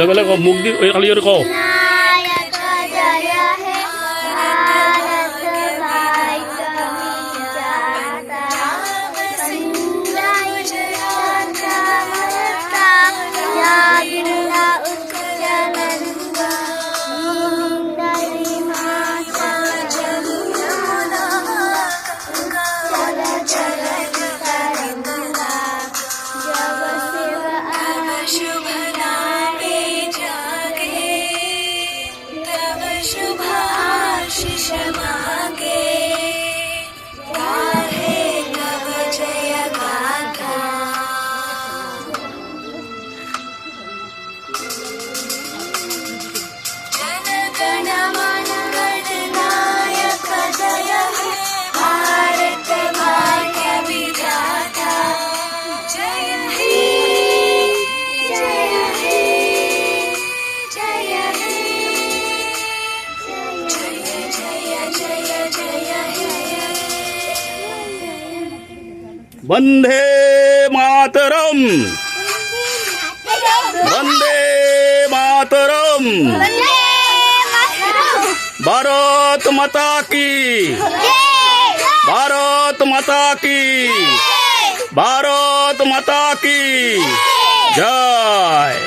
लगा लगा मुख दी खाली और कहो नायक जय हे भारत भाई कवि जाता संजय जाता जागृता उच्चनंदा गरिमा सजमुना चल चल तरंगा जब शिव शुभ नामे जागे तब शुभाशिष मागे गाहे तब जय गाथा जन गण मन गणनायक जय हे भारत भाग्य विधाता जय हे जय हे जय हे जय जय जय जय हे वंदे मातरम वंदे मातरम भारत माता की भारत माता की भारत माता की जय।